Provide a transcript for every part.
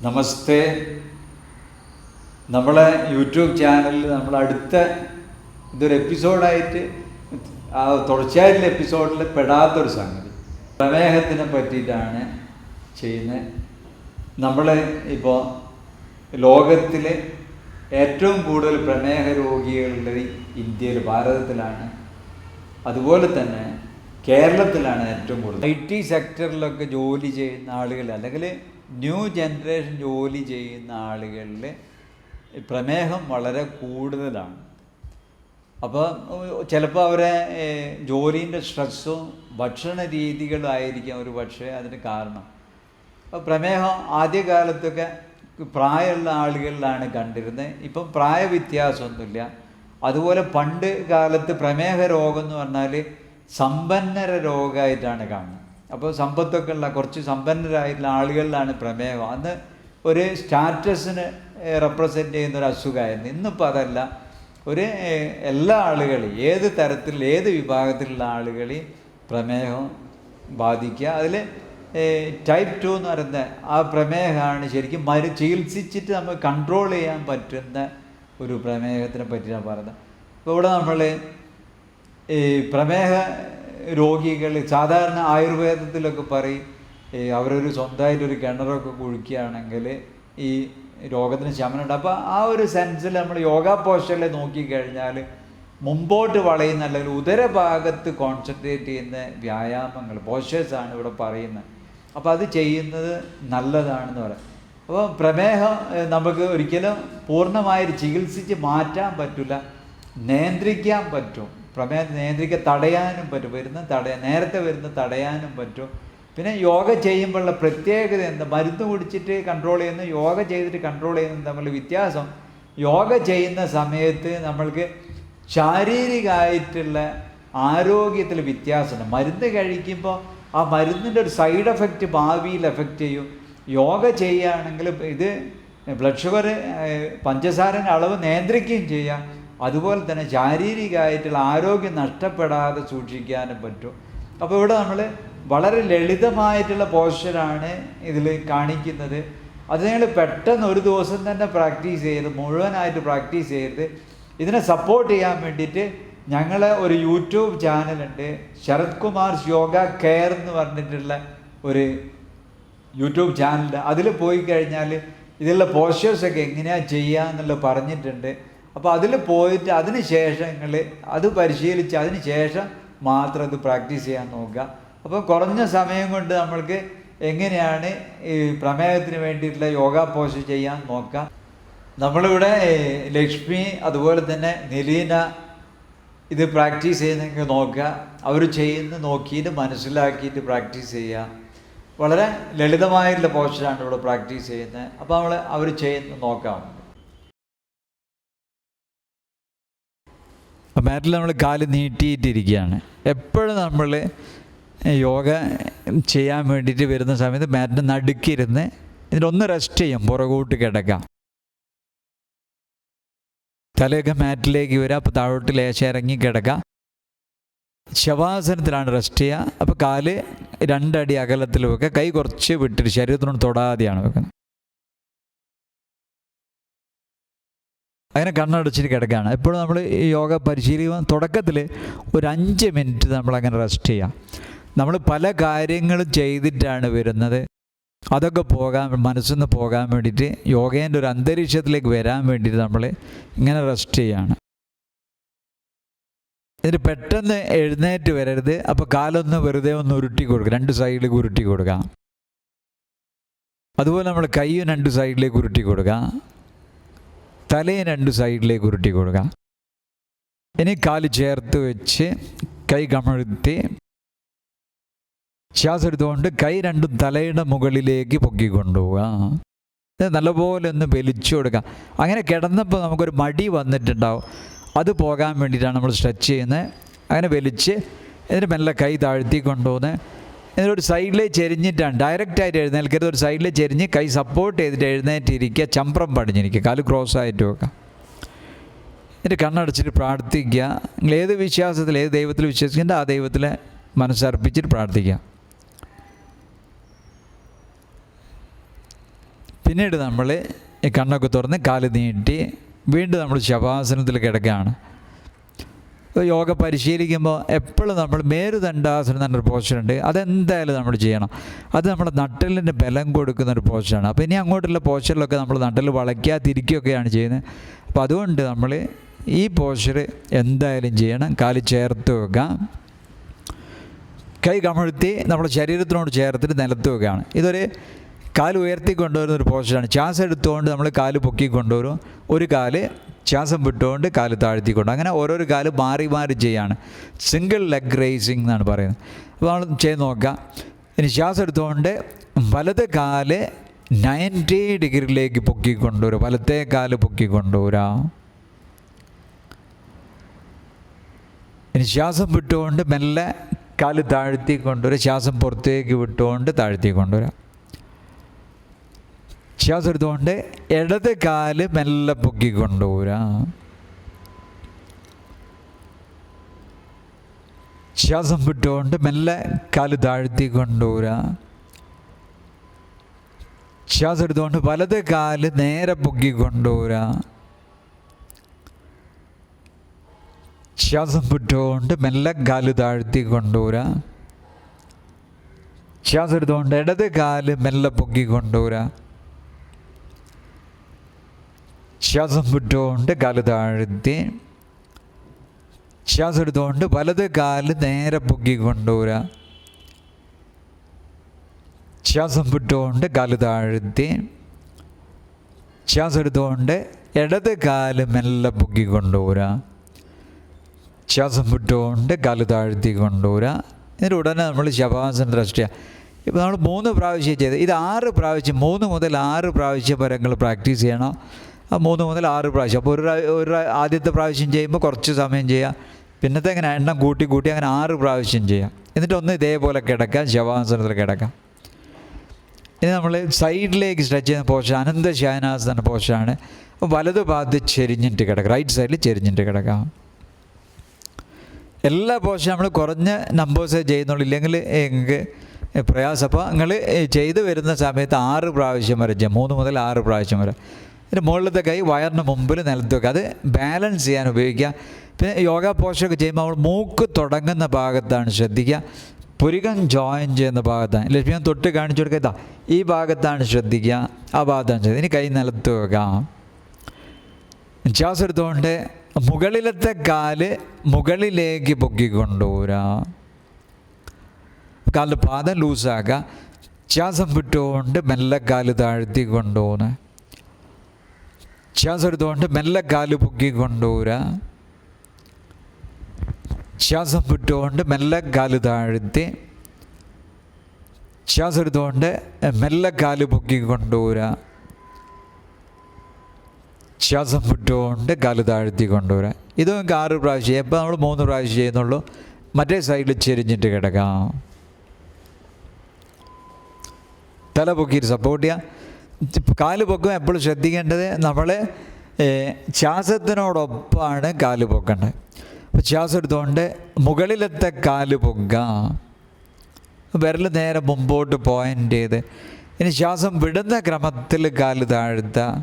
നമസ്തേ. നമ്മളെ യൂട്യൂബ് ചാനലിൽ നമ്മൾ ഇതൊരു എപ്പിസോഡായിട്ട് തുടർച്ചയായിട്ടുള്ള എപ്പിസോഡിൽ പെടാത്തൊരു സംഗതി പ്രമേഹത്തിനെ പറ്റിയിട്ടാണ് ചെയ്യുന്നത്. നമ്മൾ ഇപ്പോൾ ലോകത്തിൽ ഏറ്റവും കൂടുതൽ പ്രമേഹ രോഗികളുടെ ഇന്ത്യയിൽ, ഭാരതത്തിലാണ്. അതുപോലെ തന്നെ കേരളത്തിലാണ് ഏറ്റവും കൂടുതൽ. IT സെക്ടറിലൊക്കെ ജോലി ചെയ്യുന്ന ആളുകൾ, അല്ലെങ്കിൽ ന്യൂ ജനറേഷൻ ജോലി ചെയ്യുന്ന ആളുകളിൽ പ്രമേഹം വളരെ കൂടുതലാണ്. അപ്പോൾ ചിലപ്പോൾ അവരെ ജോലീൻ്റെ സ്ട്രെസ്സും ഭക്ഷണ രീതികളായിരിക്കാം ഒരു പക്ഷേ അതിന് കാരണം. അപ്പോൾ പ്രമേഹം ആദ്യകാലത്തൊക്കെ പ്രായമുള്ള ആളുകളിലാണ് കണ്ടിരുന്നത്. ഇപ്പം പ്രായവ്യത്യാസമൊന്നുമില്ല. അതുപോലെ പണ്ട് കാലത്ത് പ്രമേഹ രോഗം എന്ന് പറഞ്ഞാൽ സമ്പന്നര രോഗമായിട്ടാണ് കാണുന്നത്. അപ്പോൾ സമ്പത്തൊക്കെ ഉള്ള കുറച്ച് സമ്പന്നരായിട്ടുള്ള ആളുകളിലാണ് പ്രമേഹം. അന്ന് ഒരു സ്റ്റാറ്റസിന് റെപ്രസെൻ്റ് ചെയ്യുന്ന ഒരു അസുഖമായിരുന്നു. ഇന്നിപ്പോൾ അതല്ല. എല്ലാ ആളുകളെയും, ഏത് തരത്തിൽ, ഏത് വിഭാഗത്തിലുള്ള ആളുകളെയും പ്രമേഹം ബാധിക്കുക. അതിൽ ടൈപ്പ് 2 എന്ന് പറയുന്ന ആ പ്രമേഹമാണ് ശരിക്കും ചികിത്സിച്ചിട്ട് നമുക്ക് കൺട്രോൾ ചെയ്യാൻ പറ്റുന്ന ഒരു പ്രമേഹത്തിനെ പറ്റിയാണ് പറയുന്നത്. അപ്പോൾ ഇവിടെ നമ്മൾ ഈ പ്രമേഹ രോഗികൾ സാധാരണ ആയുർവേദത്തിലൊക്കെ പറയും, അവരൊരു സ്വന്തമായിട്ടൊരു കിണറൊക്കെ കുഴിക്കുകയാണെങ്കിൽ ഈ രോഗത്തിന് ശമനമുണ്ട്. അപ്പോൾ ആ ഒരു സെൻസിൽ നമ്മൾ യോഗ പോസ്റ്ററിൽ നോക്കിക്കഴിഞ്ഞാൽ മുമ്പോട്ട് വളയുന്ന, അല്ലെങ്കിൽ ഉദരഭാഗത്ത് കോൺസെൻട്രേറ്റ് ചെയ്യുന്ന വ്യായാമങ്ങൾ, പോസ്റ്റേഴ്സാണ് ഇവിടെ പറയുന്നത്. അപ്പോൾ അത് ചെയ്യുന്നത് നല്ലതാണെന്ന് പറയാം. അപ്പോൾ പ്രമേഹം നമുക്ക് ഒരിക്കലും പൂർണ്ണമായി ചികിത്സിച്ച് മാറ്റാൻ പറ്റില്ല, നിയന്ത്രിക്കാൻ പറ്റും. പ്രമേഹം തടയാനും പറ്റും, നേരത്തെ വരുന്ന തടയാനും പറ്റും. പിന്നെ യോഗ ചെയ്യുമ്പോഴുള്ള പ്രത്യേകത എന്താ, മരുന്ന് കുടിച്ചിട്ട് കൺട്രോൾ ചെയ്യുന്ന യോഗ ചെയ്തിട്ട് കൺട്രോൾ ചെയ്യുന്നത് തമ്മിലുള്ള വ്യത്യാസം, യോഗ ചെയ്യുന്ന സമയത്ത് നമ്മൾക്ക് ശാരീരികമായിട്ടുള്ള ആരോഗ്യത്തിൽ വ്യത്യാസമുണ്ട്. മരുന്ന് കഴിക്കുമ്പോൾ ആ മരുന്നിൻ്റെ ഒരു സൈഡ് എഫക്റ്റ് ഭാവിയിൽ എഫക്റ്റ് ചെയ്യും. യോഗ ചെയ്യുകയാണെങ്കിൽ ഇത് ബ്ലഡ് ഷുഗർ, പഞ്ചസാരൻ്റെ അളവ് നിയന്ത്രിക്കുകയും ചെയ്യാം. അതുപോലെ തന്നെ ശാരീരികമായിട്ടുള്ള ആരോഗ്യം നഷ്ടപ്പെടാതെ സൂക്ഷിക്കാനും പറ്റും. അപ്പോൾ ഇവിടെ നമ്മൾ വളരെ ലളിതമായിട്ടുള്ള പോസ്ചറാണ് ഇതിൽ കാണിക്കുന്നത്. അത് നിങ്ങൾ പെട്ടെന്ന് ഒരു ദിവസം തന്നെ പ്രാക്ടീസ് ചെയ്ത് മുഴുവനായിട്ട് പ്രാക്ടീസ് ചെയ്ത് ഇതിനെ സപ്പോർട്ട് ചെയ്യാൻ വേണ്ടിയിട്ട് ഞങ്ങൾ ഒരു യൂട്യൂബ് ചാനലുണ്ട്, ശരത് കുമാർസ് യോഗ കെയർ എന്ന് പറഞ്ഞിട്ടുള്ള ഒരു യൂട്യൂബ് ചാനലുണ്ട്. അതിൽ പോയി കഴിഞ്ഞാൽ ഇതിലുള്ള പോസ്റ്റേഴ്സൊക്കെ എങ്ങനെയാണ് ചെയ്യുക എന്നുള്ളത് പറഞ്ഞിട്ടുണ്ട്. അപ്പോൾ അതിൽ പോയിട്ട് അതിന് ശേഷം നിങ്ങൾ അത് പരിശീലിച്ച് അതിന് ശേഷം മാത്രം ഇത് പ്രാക്ടീസ് ചെയ്യാൻ നോക്കുക. അപ്പോൾ കുറഞ്ഞ സമയം കൊണ്ട് നമ്മൾക്ക് എങ്ങനെയാണ് ഈ പ്രമേഹത്തിന് വേണ്ടിയിട്ടുള്ള യോഗ പോസ്റ്റ് ചെയ്യാൻ നോക്കാം. നമ്മളിവിടെ ലക്ഷ്മി, അതുപോലെ തന്നെ നിലീന ഇത് പ്രാക്ടീസ് ചെയ്യുന്നെങ്കിൽ നോക്കുക. അവർ നോക്കിയിട്ട് മനസ്സിലാക്കിയിട്ട് പ്രാക്ടീസ് ചെയ്യുക. വളരെ ലളിതമായിട്ടുള്ള പോസ്റ്ററാണ് ഇവിടെ പ്രാക്ടീസ് ചെയ്യുന്നത്. അപ്പോൾ അവർ നോക്കാം. മാറ്റിൽ നമ്മൾ കാല് നീട്ടിയിട്ടിരിക്കുകയാണ്. എപ്പോഴും നമ്മൾ യോഗ ചെയ്യാൻ വേണ്ടിയിട്ട് വരുന്ന സമയത്ത് മാറ്റിന് നടുക്കിരുന്ന് ഇതിലൊന്ന് റെസ്റ്റ് ചെയ്യും, പുറകോട്ട് കിടക്കാം. തലയൊക്കെ മാറ്റിലേക്ക് വരിക. അപ്പോൾ താഴോട്ട് ലേശം ഇറങ്ങി കിടക്കാം. ശവാസനത്തിലാണ് റെസ്റ്റ് ചെയ്യുക. അപ്പോൾ കാല് 2 അടി അകലത്തിൽ വെക്കുക. കൈ കുറച്ച് വിട്ടിട്ട് ശരീരത്തിനോട് തൊടാതെയാണ് വെക്കുന്നത്. അങ്ങനെ കണ്ണടച്ചിട്ട് കിടക്കുകയാണ്. എപ്പോഴും നമ്മൾ ഈ യോഗ പരിശീലിക്കാൻ തുടക്കത്തിൽ ഒരു 5 മിനിറ്റ് നമ്മളങ്ങനെ റെസ്റ്റ് ചെയ്യാം. നമ്മൾ പല കാര്യങ്ങളും ചെയ്തിട്ടാണ് വരുന്നത്. അതൊക്കെ മനസ്സിൽ നിന്ന് പോകാൻ വേണ്ടിയിട്ട്, യോഗേൻ്റെ ഒരു അന്തരീക്ഷത്തിലേക്ക് വരാൻ വേണ്ടിയിട്ട് നമ്മൾ ഇങ്ങനെ റെസ്റ്റ് ചെയ്യാണ്. ഇതിന് പെട്ടെന്ന് എഴുന്നേറ്റ് വരരുത്. അപ്പോൾ കാലൊന്ന് വെറുതെ ഒന്ന് ഉരുട്ടി കൊടുക്കുക, 2 സൈഡിലേക്ക് ഉരുട്ടി കൊടുക്കുക. അതുപോലെ നമ്മൾ കൈയും 2 സൈഡിലേക്ക് ഉരുട്ടി കൊടുക്കുക, തലയും 2 സൈഡിലേക്ക് ഉരുട്ടി കൊടുക്കുക. ഇനി കാല് ചേർത്ത് വെച്ച് കൈ കമഴ്ത്തി ശ്വാസം എടുത്തുകൊണ്ട് കൈ 2 തലയുടെ മുകളിലേക്ക് പൊക്കിക്കൊണ്ടുപോവുക. നല്ലപോലെ ഒന്ന് വലിച്ചു കൊടുക്കുക. അങ്ങനെ കിടന്നപ്പോൾ നമുക്കൊരു മടി വന്നിട്ടുണ്ടാവും, അത് പോകാൻ വേണ്ടിയിട്ടാണ് നമ്മൾ സ്ട്രെച്ച് ചെയ്യുന്നത്. അങ്ങനെ വലിച്ച് ഇതിന് മെല്ലെ കൈ താഴ്ത്തി കൊണ്ടുപോകുന്നത്. ഇതിനൊരു സൈഡിലേക്ക് ചെരിഞ്ഞിട്ടാണ്, ഡയറക്റ്റായിട്ട് എഴുന്നേൽക്കരുത്. ഒരു സൈഡിലേക്ക് ചെരിഞ്ഞ് കൈ സപ്പോർട്ട് ചെയ്തിട്ട് എഴുന്നേറ്റിരിക്കുക, ചമ്പ്രം പടിഞ്ഞിരിക്കുക, കാല് ക്രോസായിട്ട് വെക്കുക. എന്നിട്ട് കണ്ണടച്ചിട്ട് പ്രാർത്ഥിക്കുക. നിങ്ങൾ ഏത് വിശ്വാസത്തിൽ, ഏത് ദൈവത്തിൽ വിശ്വസിക്കേണ്ട ആ ദൈവത്തിലെ മനസ്സർപ്പിച്ചിട്ട് പ്രാർത്ഥിക്കുക. പിന്നീട് നമ്മൾ ഈ കണ്ണൊക്കെ തുറന്ന് കാല് നീട്ടി വീണ്ടും നമ്മൾ ശവാസനത്തിൽ കിടക്കുകയാണ്. യോഗ പരിശീലിക്കുമ്പോൾ എപ്പോഴും നമ്മൾ മേരുദണ്ഡാസനം എന്നൊരു പോസ്ചറുണ്ട്. അതെന്തായാലും നമ്മൾ ചെയ്യണം. അത് നമ്മുടെ നട്ടലിൻ്റെ ബലം കൊടുക്കുന്നൊരു പോസ്ചറാണ്. അപ്പോൾ ഇനി അങ്ങോട്ടുള്ള പോസ്ചറിലൊക്കെ നമ്മൾ നട്ടൽ വളയ്ക്കുക തിരിക്കുകയൊക്കെയാണ് ചെയ്യുന്നത്. അപ്പോൾ അതുകൊണ്ട് നമ്മൾ ഈ പോസ്ചർ എന്തായാലും ചെയ്യണം. കാല് ചേർത്ത് വെക്കാം, കൈ കമഴ്ത്തി നമ്മുടെ ശരീരത്തിനോട് ചേർത്തിട്ട് നിലത്ത് വെക്കുകയാണ്. ഇതൊരു കാല് ഉയർത്തി കൊണ്ടുവരുന്നൊരു പോസ്ചറാണ്. ശ്വാസം എടുത്തുകൊണ്ട് നമ്മൾ കാല് പൊക്കി കൊണ്ടുവരും, ഒരു കാല് ശ്വാസം വിട്ടുകൊണ്ട് കാല് താഴ്ത്തിക്കൊണ്ട്, അങ്ങനെ ഓരോരോ കാല് മാറി മാറി ചെയ്യാണ്. സിംഗിൾ ലെഗ് റേസിംഗ് എന്നാണ് പറയുന്നത്. അപ്പോൾ നമ്മൾ ചെയ്ത് നോക്കാം. ഇനി ശ്വാസം എടുത്തുകൊണ്ട് വലത് കാല് 90 ഡിഗ്രിയിലേക്ക് പൊക്കി കൊണ്ടുവരും, വലത്തെ കാല് പൊക്കി കൊണ്ടുവരാം. ഇനി ശ്വാസം വിട്ടുകൊണ്ട് മെല്ലെ കാല് താഴ്ത്തി കൊണ്ടുവരാം, ശ്വാസം പുറത്തേക്ക് വിട്ടുകൊണ്ട് താഴ്ത്തി കൊണ്ടുവരാം. ശ്വാസം എടുത്തുകൊണ്ട് ഇടത് കാല് മെല്ലെ പൊക്കി കൊണ്ടുവരാം. ശ്വാസം വിട്ടുകൊണ്ട് മെല്ലെ കാല് താഴ്ത്തി കൊണ്ടുവരാം. ശ്വാസം എടുത്തുകൊണ്ട് വലത് കാല് നേരെ പൊക്കി കൊണ്ടുവരാം. ശ്വാസം വിട്ടുകൊണ്ട് മെല്ലെ കാല് താഴ്ത്തി കൊണ്ടുവരാം. ശ്വാസം എടുത്തുകൊണ്ട് ഇടത് കാല് മെല്ലെ പൊക്കി കൊണ്ടുവരാം. ശ്വാസം വിട്ടുകൊണ്ട് കാല് താഴ്ത്തി. ശ്വാസം എടുത്തുകൊണ്ട് വലത് കാല് നേരെ പൊക്കി കൊണ്ടുവരാം. ശ്വാസം വിട്ടുകൊണ്ട് കാല് താഴ്ത്തി. ശ്വാസം എടുത്തുകൊണ്ട് ഇടത് കാല് മെല്ലെ പൊക്കി കൊണ്ടുവരാം. ശ്വാസം വിട്ടുകൊണ്ട് കാല് താഴ്ത്തി കൊണ്ടുവരാം. എന്നിട്ട് ഉടനെ നമ്മൾ ശവാസനം ദൃഷ്ടിയ. ഇപ്പോൾ നമ്മൾ 3 പ്രാവശ്യം ചെയ്ത് ഇത് 6 പ്രാവശ്യം 3 മുതൽ 6 പ്രാവശ്യം വരെ നിങ്ങൾ പ്രാക്ടീസ് ചെയ്യണം. 3 മുതൽ 6 പ്രാവശ്യം. അപ്പോൾ ഒരു ആദ്യത്തെ പ്രാവശ്യം ചെയ്യുമ്പോൾ കുറച്ച് സമയം ചെയ്യുക, പിന്നത്തെ ഇങ്ങനെ എണ്ണം കൂട്ടി കൂട്ടി അങ്ങനെ 6 പ്രാവശ്യം ചെയ്യാം. എന്നിട്ട് ഒന്ന് ഇതേപോലെ കിടക്കാം, ശവാസനത്തിൽ കിടക്കാം. ഇനി നമ്മൾ സൈഡിലേക്ക് സ്ട്രെച്ച് ചെയ്യുന്ന പോഷൻ അനന്ത ശയനാസന എന്ന പോഷനാണ്. അപ്പോൾ വലത് ഭാഗത്ത് ചെരിഞ്ഞിട്ട് കിടക്കാം, റൈറ്റ് സൈഡിൽ ചെരിഞ്ഞിട്ട് കിടക്കാം. എല്ലാ പോഷനും നമ്മൾ കുറഞ്ഞ നമ്പേഴ്സേ ചെയ്യുന്നുള്ളൂ, ഇല്ലെങ്കിൽ എനിക്ക് പ്രയാസം. അപ്പോൾ നിങ്ങൾ ചെയ്ത് വരുന്ന സമയത്ത് 6 പ്രാവശ്യം വരെ ചെയ്യാം, 3 മുതൽ 6 പ്രാവശ്യം വരെ. പിന്നെ മുകളിലത്തെ കൈ വയറിന് മുമ്പിൽ നിലത്ത് വെക്കുക, അത് ബാലൻസ് ചെയ്യാൻ ഉപയോഗിക്കുക. പിന്നെ യോഗ പോസ്റ്ററൊക്കെ ചെയ്യുമ്പോൾ നമ്മൾ മൂക്ക് തുടങ്ങുന്ന ഭാഗത്താണ് ശ്രദ്ധിക്കുക, പുരികം ജോയിൻ ചെയ്യുന്ന ഭാഗത്താണ്. ലക്ഷ്മി തൊട്ട് കാണിച്ചു കൊടുക്കുക, ഈ ഭാഗത്താണ് ശ്രദ്ധിക്കുക, ആ ഭാഗത്താണ് ശ്രദ്ധിക്കുക. ഇനി കൈ നിലത്ത് വെക്കാം. ശ്വാസം എടുത്തുകൊണ്ട് മുകളിലത്തെ കാല് മുകളിലേക്ക് പൊക്കിക്കൊണ്ടുവരാം. കാലിൻ്റെ പാദം ലൂസാക്കുക. ശ്വാസം വിട്ടുകൊണ്ട് മെല്ലെ കാല് താഴ്ത്തി കൊണ്ടുപോകുന്നത്. ശ്വാസം എടുത്തുകൊണ്ട് മെല്ലെ കാല് പൊക്കി കൊണ്ടുവരാം. ശ്വാസം വിട്ടുകൊണ്ട് മെല്ലെ കാല് താഴ്ത്തി. ശ്വാസം എടുത്തുകൊണ്ട് മെല്ലെ കാല് പൊക്കി കൊണ്ടുവരാം. ശ്വാസം വിട്ടുകൊണ്ട് കാല് താഴ്ത്തി കൊണ്ടുവരാം. ഇത് നമുക്ക് 6 പ്രാവശ്യം. എപ്പോൾ നമ്മൾ 3 പ്രാവശ്യം ചെയ്യുന്നുള്ളൂ. മറ്റേ സൈഡിൽ ചെരിഞ്ഞിട്ട് കിടക്കാം. തല പൊക്കിയിട്ട് സപ്പോർട്ട് ചെയ്യുക. കാല് പൊക്കും എപ്പോഴും ശ്രദ്ധിക്കേണ്ടത് നമ്മൾ ശ്വാസത്തിനോടൊപ്പമാണ് കാല് പൊക്കേണ്ടത്. അപ്പോൾ ശ്വാസം എടുത്തുകൊണ്ട് മുകളിലത്തെ കാല് പൊക്കാം, വിരൽ നേരെ മുമ്പോട്ട് പോയിൻ്റ് ചെയ്ത്. ഇനി ശ്വാസം വിടുന്ന ക്രമത്തിൽ കാല് താഴ്ത്താം.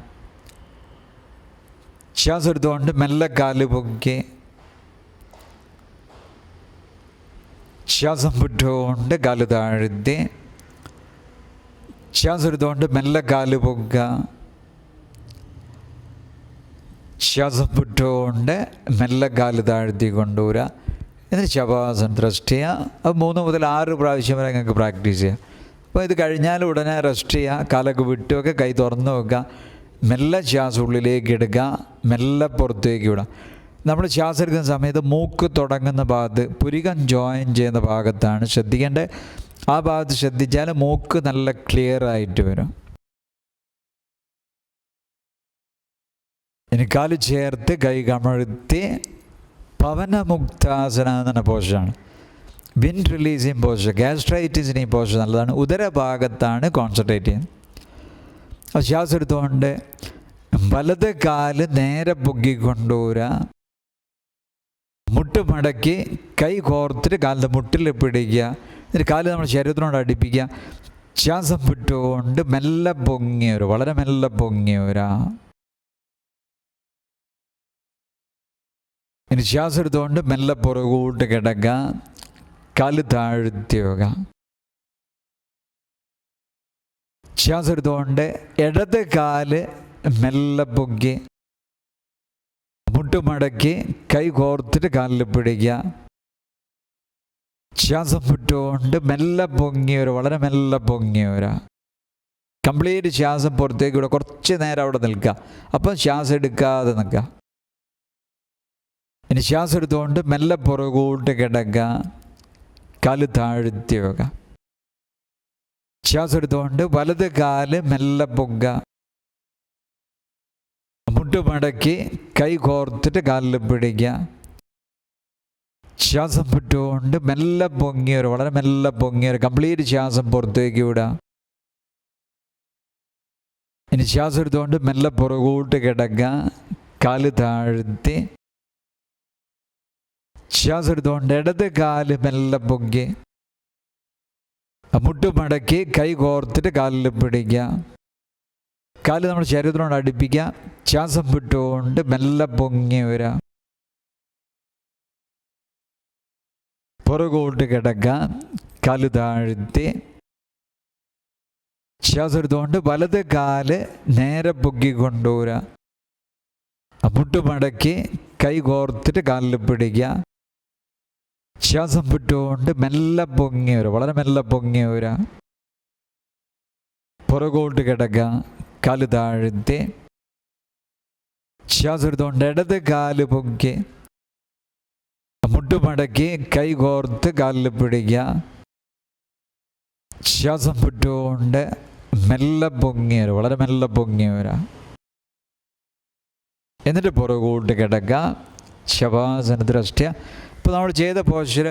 ശ്വാസം എടുത്തുകൊണ്ട് മെല്ലെ കാല് പൊക്കി. ശ്വാസം വിട്ടുകൊണ്ട് കാല് താഴ്ത്തി. ശ്വാസം എടുത്തുകൊണ്ട് മെല്ലെ കാല് പൊക്കുക. ശ്വാസം വിട്ടുകൊണ്ട് മെല്ലെ കാല് താഴ്ത്തി കൊണ്ടുവരിക. എന്നിട്ട് ശവാസനം റെസ്റ്റ് ചെയ്യുക. അത് 3 മുതൽ 6 പ്രാവശ്യം വരെ നിങ്ങൾക്ക് പ്രാക്ടീസ് ചെയ്യാം. അപ്പോൾ ഇത് കഴിഞ്ഞാൽ ഉടനെ റെസ്റ്റ് ചെയ്യുക. കാലൊക്കെ വിട്ടുമൊക്കെ കൈ തുറന്ന് വെക്കുക. മെല്ലെ ശ്വാസം ഉള്ളിലേക്ക് എടുക്കുക, മെല്ലെ പുറത്തേക്ക് വിടുക. നമ്മൾ ശ്വാസം എടുക്കുന്ന സമയത്ത് മൂക്ക് തുടങ്ങുന്ന ഭാഗത്ത് പുരികം ജോയിൻ ചെയ്യുന്ന ഭാഗത്താണ് ശ്രദ്ധിക്കേണ്ടത്. ആ ഭാഗത്ത് ശ്രദ്ധിച്ചാൽ മൂക്ക് നല്ല ക്ലിയർ ആയിട്ട് വരും. ഇനി കാല് ചേർത്ത് കൈ കമഴ്ത്തി പവനമുക്താസന എന്ന പോഷനാണ്. Wind releasing posture. ഗ്യാസ്ട്രൈറ്റിസിന് ഈ പോസ്റ്റർ നല്ലതാണ്. ഉദരഭാഗത്താണ് കോൺസെൻട്രേറ്റ് ചെയ്യുന്നത്. ശ്വാസം എടുത്തുകൊണ്ട് വലത് കാല് നേരെ പൊക്കിക്കൊണ്ടുവരാ. മുട്ട് മടക്കി കൈ കോർത്തിട്ട് കാലിൻ്റെ മുട്ടിൽ പിടിക്കുക. എന്നിട്ട് കാല് നമ്മൾ ശരീരത്തിനോട് അടുപ്പിക്കുക. ശ്വാസം വിട്ടുകൊണ്ട് മെല്ലെ പൊങ്ങിയൊരു, വളരെ മെല്ലെ പൊങ്ങിയൊരാ. ഇനി ശ്വാസം എടുത്തുകൊണ്ട് മെല്ലെ പുറകോട്ട് കിടക്കുക, കാല് താഴ്ത്തി വെക്കുക. ശ്വാസം എടുത്തുകൊണ്ട് ഇടത് കാല് മെല്ലെ പൊക്കി മുട്ടുമടക്കി കൈ കോർത്തിട്ട് കാലിൽ പിടിക്കുക. ശ്വാസം വിട്ടുകൊണ്ട് മെല്ലെ പൊങ്ങിയൊരു, വളരെ മെല്ലെ പൊങ്ങിയൊരാ. കംപ്ലീറ്റ് ശ്വാസം പുറത്തേക്ക് ഇവിടെ കുറച്ച് നേരം അവിടെ നിൽക്കുക. അപ്പം ശ്വാസം എടുക്കാതെ നിൽക്കുക. ഇനി ശ്വാസം എടുത്തുകൊണ്ട് മെല്ലെ പുറകോട്ട് കിടക്കുക, കാല് താഴ്ത്തി വെക്കുക. ശ്വാസം എടുത്തുകൊണ്ട് വലത് കാല് മെല്ലെ പൊങ്ങുക, മുട്ടുമടക്കി കൈ കോർത്തിട്ട് കാലിൽ പിടിക്കുക. ശ്വാസം വിട്ടുകൊണ്ട് മെല്ലെ പൊങ്ങിയൊരു, വളരെ മെല്ലെ പൊങ്ങിയൊരു, കംപ്ലീറ്റ് ശ്വാസം പുറത്തേക്ക് വിടുക. ഇനി ശ്വാസം എടുത്തുകൊണ്ട് മെല്ലെ പുറകോട്ട് കിടക്കുക, കാല് താഴ്ത്തി. ശ്വാസം എടുത്തുകൊണ്ട് ഇടത് കാല് മെല്ലെ പൊങ്ങി മുട്ടുമടക്കി കൈ കോർത്തിട്ട് കാലിൽ പിടിക്കുക. കാല് നമ്മൾ ശരീരത്തിനോട് അടുപ്പിക്കുക. ശ്വാസം വിട്ടുകൊണ്ട് മെല്ലെ പൊങ്ങി വരിക, പുറകോട്ട് കിടക്കുക, കാല് താഴ്ത്തി. ശ്വാസം എടുത്തുകൊണ്ട് വലത് കാല് നേരെ പൊക്കി കൊണ്ടുവരിക, മുട്ടുമടക്കി കൈ കോർത്തിട്ട് കാലിൽ പിടിക്കുക. ശ്വാസം വിട്ടുകൊണ്ട് മെല്ലെ പൊങ്ങി വരിക, വളരെ മെല്ലെ പൊങ്ങി വരിക, പുറകോട്ട് കിടക്കുക, കാല് താഴ്ത്തി. ശ്വാസം എടുത്തുകൊണ്ട് ഇടത് കാല് പൊക്കി മുട്ടുമടക്കി കൈ കോർത്ത് കാലിൽ പിടിക്കുക. ശ്വാസം വിട്ടുകൊണ്ട് മെല്ലെ പൊങ്ങി വരിക, വളരെ മെല്ലെ പൊങ്ങി വരിക. എന്നിട്ട് പുറകോട്ട് കിടക്കുക, ശവാസനത്തിൽ അഷ്ട്യ. ഇപ്പോൾ നമ്മൾ ചെയ്ത പോസ്ചർ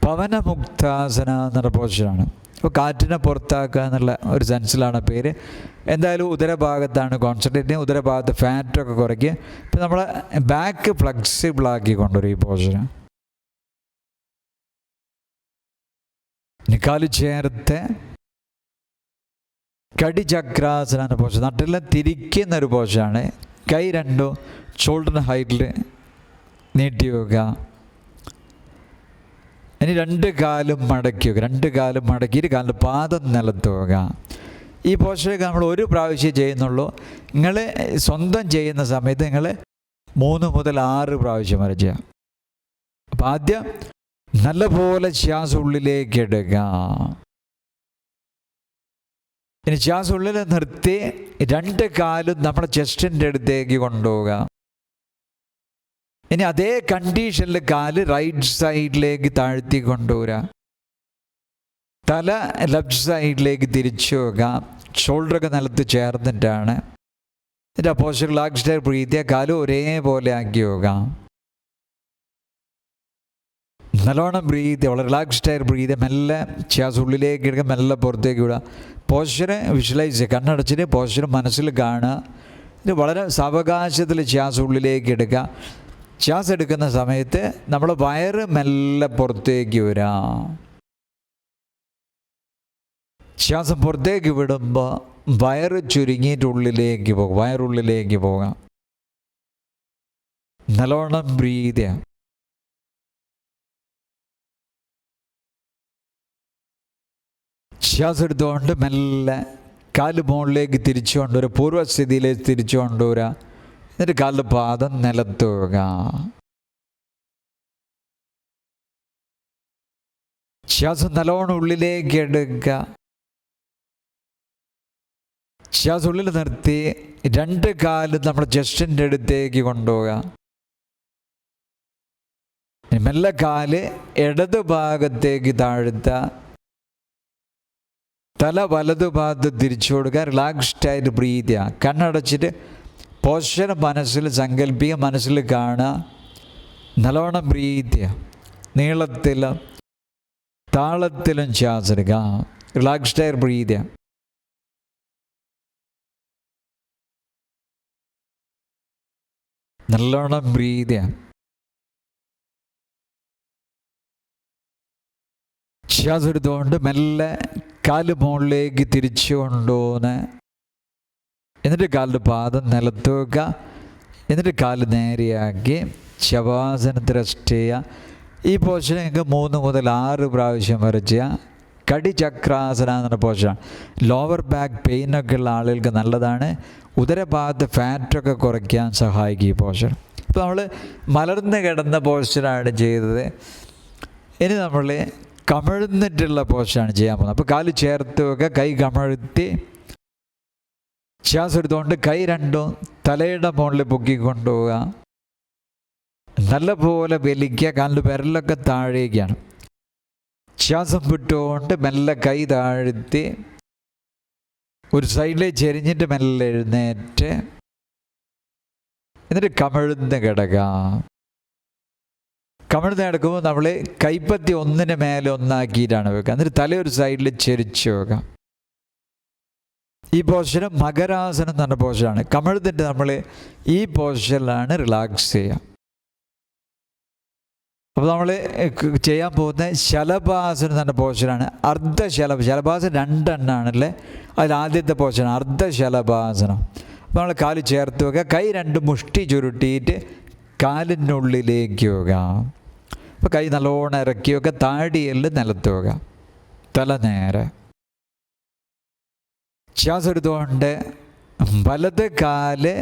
പവനമുക്താസന എന്നുള്ള പോസ്ചറാണ്. അപ്പോൾ കാറ്റിനെ പുറത്താക്കുക എന്നുള്ള ഒരു സെൻസിലാണ് പേര്. എന്തായാലും ഉദരഭാഗത്താണ് കോൺസെൻട്രേറ്റ് ചെയ്യുക, ഉദരഭാഗത്ത് ഫാറ്റൊക്കെ കുറയ്ക്കുക. ഇപ്പം നമ്മൾ ബാക്ക് ഫ്ലെക്സിബിളാക്കി കൊണ്ടുവരും ഈ പോസ്ചർ. കാല് ചേർത്ത് കടിചക്രാസന എന്ന പോസ്ചർ, നട്ടെല്ലാം തിരിക്കുന്നൊരു പോസ്ചറാണ്. കൈ രണ്ടും ഷോൾഡറിന് ഹൈറ്റിൽ നീട്ടി വെക്കുക. ഇനി രണ്ട് കാലും മടക്കി വെക്കുക, രണ്ട് കാലും മടക്കിയിട്ട് കാലിൻ്റെ പാദം നിലത്ത് വെക്കുക. ഈ പോസ്ചറൊക്കെ നമ്മൾ ഒരു പ്രാവശ്യം ചെയ്യുന്നുള്ളൂ. നിങ്ങൾ സ്വന്തം ചെയ്യുന്ന സമയത്ത് നിങ്ങൾ 3 മുതൽ 6 പ്രാവശ്യം വരെ ചെയ്യാം. അപ്പം ആദ്യം നല്ലപോലെ ശ്വാസം ഉള്ളിലേക്ക് എടുക്കുക. ഇനി ശ്വാസം ഉള്ളിൽ നിർത്തി രണ്ട് കാലും നമ്മുടെ ചെസ്റ്റിൻ്റെ അടുത്തേക്ക് കൊണ്ടുപോവുക. ഇനി അതേ കണ്ടീഷനിൽ കാല് റൈറ്റ് സൈഡിലേക്ക് താഴ്ത്തി കൊണ്ടുവരിക. തല ലെഫ്റ്റ് സൈഡിലേക്ക് തിരിച്ചു വെക്കുക. ഷോൾഡറൊക്കെ നിലത്ത് ചേർന്നിട്ടാണ്. എന്നിട്ട് ആ പോസ്ചർ റിലാക്സ്ഡ് ആയി ബ്രീത്ത് ചെയ്യുക. കാല് ഒരേപോലെ ആക്കി വെക്കുക. നല്ലോണം ബ്രീത്ത് ചെയ്യുക, വളരെ റിലാക്സ്ഡ് ആയി ബ്രീത്ത് ചെയ്യുക. മെല്ലെ ശ്വാസം ഉള്ളിലേക്ക് എടുക്കുക, മെല്ലെ പുറത്തേക്ക് വിടുക. പോസ്ചർ വിഷ്വലൈസ് ചെയ്യുക, കണ്ണടച്ചിട്ട് പോസ്ചർ മനസ്സിൽ കാണുക. ഇത് വളരെ സാവകാശത്തിൽ ശ്വാസം ഉള്ളിലേക്ക് എടുക്കുക. ശ്വാസം എടുക്കുന്ന സമയത്ത് നമ്മൾ വയറ് മെല്ലെ പുറത്തേക്ക് വരാം. ശ്വാസം പുറത്തേക്ക് വിടുമ്പോൾ വയറ് ചുരുങ്ങിയിട്ട് ഉള്ളിലേക്ക് പോകും, വയറുള്ളിലേക്ക് പോകാം. നല്ലോണം ബ്രീത്ത് ചെയ്യാം. ശ്വാസം എടുത്തുകൊണ്ട് മെല്ലെ കാല് മുകളിലേക്ക് തിരിച്ചു കൊണ്ടുവരിക, പൂർവ്വസ്ഥിതിയിലേക്ക് തിരിച്ചു കൊണ്ടുവരിക. എന്നിട്ട് കാലിൻ്റെ പാദം നിലത്ത് വെക്കുക. ശ്വാസം നല്ലോണം ഉള്ളിലേക്ക് എടുക്കുക. ശ്വാസം ഉള്ളിൽ നിർത്തി രണ്ട് കാലും നമ്മുടെ ചെസ്റ്റിൻ്റെ അടുത്തേക്ക് കൊണ്ടുപോവുക. മെല്ലെ കാല് ഇടത് ഭാഗത്തേക്ക് താഴ്ത്തുക. തല വലതു ഭാഗത്ത് തിരിച്ചു കൊടുക്കുക. റിലാക്സ്ഡ് ആയിട്ട് ബ്രീത്ത് ചെയ്യുക. കണ്ണടച്ചിട്ട് പോസ്ചർ മനസ്സിൽ സങ്കല്പിക്കുക, മനസ്സിൽ കാണുക. നല്ലോണം ബ്രീത്ത് ചെയ്യുക. നീളത്തിലും താളത്തിലും ശ്വാസം എടുക്കുക. റിലാക്സ്ഡ് ആയിട്ട് ബ്രീത്ത് ചെയ്യുക. നല്ലോണം ബ്രീത്ത് ചെയ്യുക. ശ്വാസം എടുത്തുകൊണ്ട് മെല്ലെ കാല് മുകളിലേക്ക് തിരിച്ചു കൊണ്ടുപോകുന്ന, എന്നിട്ട് കാലിൻ്റെ പാദം നിലത്ത് വെക്കുക, എന്നിട്ട് കാല് നേരെയാക്കി ശവാസനത്തിൽ റെസ്റ്റ് ചെയ്യുക. ഈ പോഷൻ നിങ്ങൾക്ക് 3 മുതൽ 6 പ്രാവശ്യം വരെ ചെയ്യാം. കടിചക്രാസന എന്ന പോഷനാണ്. ലോവർ ബാക്ക് പെയിനൊക്കെ ഉള്ള ആളുകൾക്ക് നല്ലതാണ്. ഉദരഭാഗത്ത് ഫാറ്റൊക്കെ കുറയ്ക്കാൻ സഹായിക്കും ഈ പോഷൻ. ഇപ്പോൾ നമ്മൾ മലർന്ന് കിടന്ന പോസ്റ്ററാണ് ചെയ്തത്. ഇനി നമ്മൾ കമിഴ്ന്നിട്ടുള്ള പോസ്റ്ററാണ് ചെയ്യാൻ പോകുന്നത്. അപ്പോൾ കാല് ചേർത്ത് വെക്കുക, കൈ കമഴ്ത്തി ശ്വാസം എടുത്തുകൊണ്ട് കൈ രണ്ടും തലയുടെ മുകളിൽ പൊക്കിക്കൊണ്ടുപോവുക. നല്ലപോലെ വലിക്കുക, കാലിൻ്റെ വിരലൊക്കെ താഴേക്കാണ്. ശ്വാസം വിട്ടുകൊണ്ട് മെല്ലെ കൈ താഴ്ത്തി ഒരു സൈഡിലേക്ക് ചെരിഞ്ഞിട്ട് മെല്ലെ എഴുന്നേറ്റ് എന്നിട്ട് കമിഴ്ന്ന് കിടക്കുക. കമിഴ്ന്ന് കിടക്കുമ്പോൾ നമ്മൾ കൈപ്പത്തി ഒന്നിന് മേലെ ഒന്നാക്കിയിട്ടാണ് വെക്കുക. എന്നിട്ട് തല ഒരു സൈഡിൽ ചെരിച്ച് വെക്കുക. ഈ പോസ്ചർ മകരാസനം എന്ന് പറഞ്ഞ പോസ്ചറാണ്. കമിഴ്ന്നിട്ട് നമ്മൾ ഈ പോസ്ചറിലാണ് റിലാക്സ് ചെയ്യുക. അപ്പോൾ നമ്മൾ ചെയ്യാൻ പോകുന്ന ശലഭാസനം എന്ന് പറഞ്ഞ പോസ്ചറാണ്. ശലഭാസനം 2 എണ്ണാണല്ലേ. അതിൽ ആദ്യത്തെ പോസ്ചറാണ് അർദ്ധശലഭാസനം. അപ്പോൾ നമ്മൾ കാല് ചേർത്ത് വെക്കുക, കൈ 2 മുഷ്ടി ചുരുട്ടിയിട്ട് കാലിൻ്റെ ഉള്ളിലേക്ക് വെക്കുക. അപ്പോൾ കൈ നല്ലോണം ഇറക്കി വെക്കുക, താടിയെല്ലാം നിലത്ത് വെക്കുക, തല നേരെ. ശ്വാസം എടുത്തുകൊണ്ട് വലത് കാല്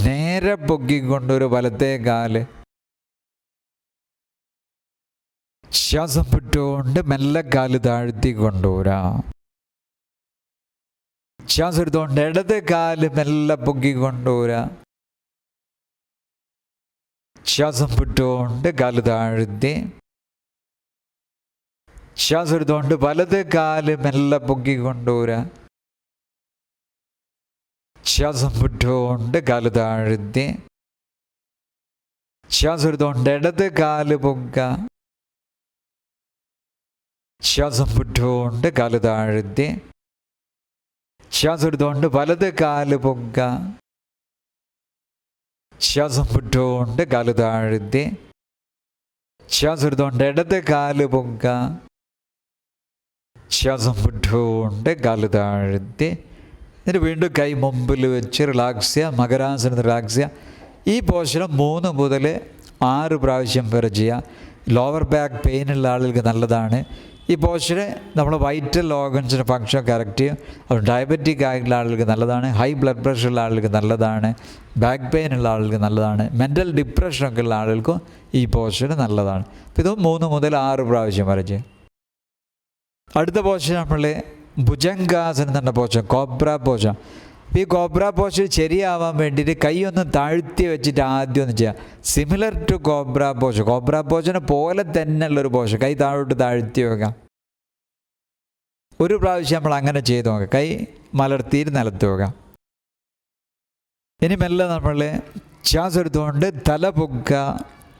നേരെ പൊക്കിക്കൊണ്ടൊരു വലത്തെ കാല്. ശ്വാസം വിട്ടുകൊണ്ട് മെല്ലെ കാല് താഴ്ത്തി കൊണ്ടുവരാം. ശ്വാസം എടുത്തുകൊണ്ട് ഇടത് കാല് മെല്ലെ പൊക്കിക്കൊണ്ടുവരാം. ശ്വാസം വിട്ടുകൊണ്ട് കാല് താഴ്ത്തി. ശ്വാസം എടുത്തുകൊണ്ട് വലത് കാല് മെല്ലെ പൊക്കിക്കൊണ്ടുവരാം. ശ്വാസം വിട്ടുകൊണ്ട് കാല് താഴ്ത്തി. ശ്വാസം എടുത്തുകൊണ്ട് ഇടത് കാല് പൊക്കുക. ശ്വാസം വിട്ടുകൊണ്ട് കാല് താഴ്ത്തി. ശ്വാസം എടുത്തുകൊണ്ട് വലത് കാല് പൊക്കുക. ശ്വാസം വിട്ടുകൊണ്ട് കാല് താഴ്ത്തി. ശ്വാസം എടുത്തുകൊണ്ട് ഇടത് കാല് പൊക്കുക. ശ്വാസം വിട്ടുകൊണ്ട് കാല് താഴ്ത്തി. എന്നിട്ട് വീണ്ടും കൈ മുമ്പിൽ വെച്ച് റിലാക്സ് ചെയ്യുക. മകരാസനം റിലാക്സ് ചെയ്യുക. ഈ പോഷണം 3 മുതൽ 6 പ്രാവശ്യം വരെ ചെയ്യുക. ലോവർ ബാക്ക് പെയിനുള്ള ആളുകൾക്ക് നല്ലതാണ്. ഈ പോസ്റ്റർ നമ്മൾ വൈറ്റൽ ഓർഗൻസിൻ്റെ ഫങ്ഷൻ കറക്റ്റ് ചെയ്യും. അപ്പോൾ ഡയബറ്റിക് ആയിട്ടുള്ള ആളുകൾക്ക് നല്ലതാണ്. ഹൈ ബ്ലഡ് പ്രഷറുള്ള ആളുകൾക്ക് നല്ലതാണ്. ബാക്ക് പെയിൻ ഉള്ള ആളുകൾക്ക് നല്ലതാണ്. മെൻ്റൽ ഡിപ്രഷനൊക്കെ ഉള്ള ആളുകൾക്കും ഈ പോസ്റ്റർ നല്ലതാണ്. അപ്പോൾ ഇത് 3 മുതൽ 6 പ്രാവശ്യം വരെ ചെയ്യും. അടുത്ത പോസ്റ്റർ നമ്മൾ ഭുജംഗാസനം എന്ന പോസ്റ്റർ, കോബ്ര പോസ്റ്റർ. അപ്പോൾ ഈ കോബ്ര പോസ്റ്റർ ശരിയാവാൻ വേണ്ടിയിട്ട് കൈ ഒന്ന് താഴ്ത്തി വെച്ചിട്ട് ആദ്യം ഒന്ന് ചെയ്യുക. Similar to cobra posture. Cobra പോസ്റ്ററിനെ പോലെ തന്നെയുള്ളൊരു പോസ്റ്റർ. കൈ താഴോട്ട് താഴ്ത്തി വെക്കാം. ഒരു പ്രാവശ്യം നമ്മൾ അങ്ങനെ ചെയ്ത് നോക്കാം. കൈ മലർത്തിയിട്ട് നിലത്ത് വെക്കാം. ഇനി മെല്ലെ നമ്മൾ ശ്വാസം എടുത്തുകൊണ്ട് തല പൊക്കുക.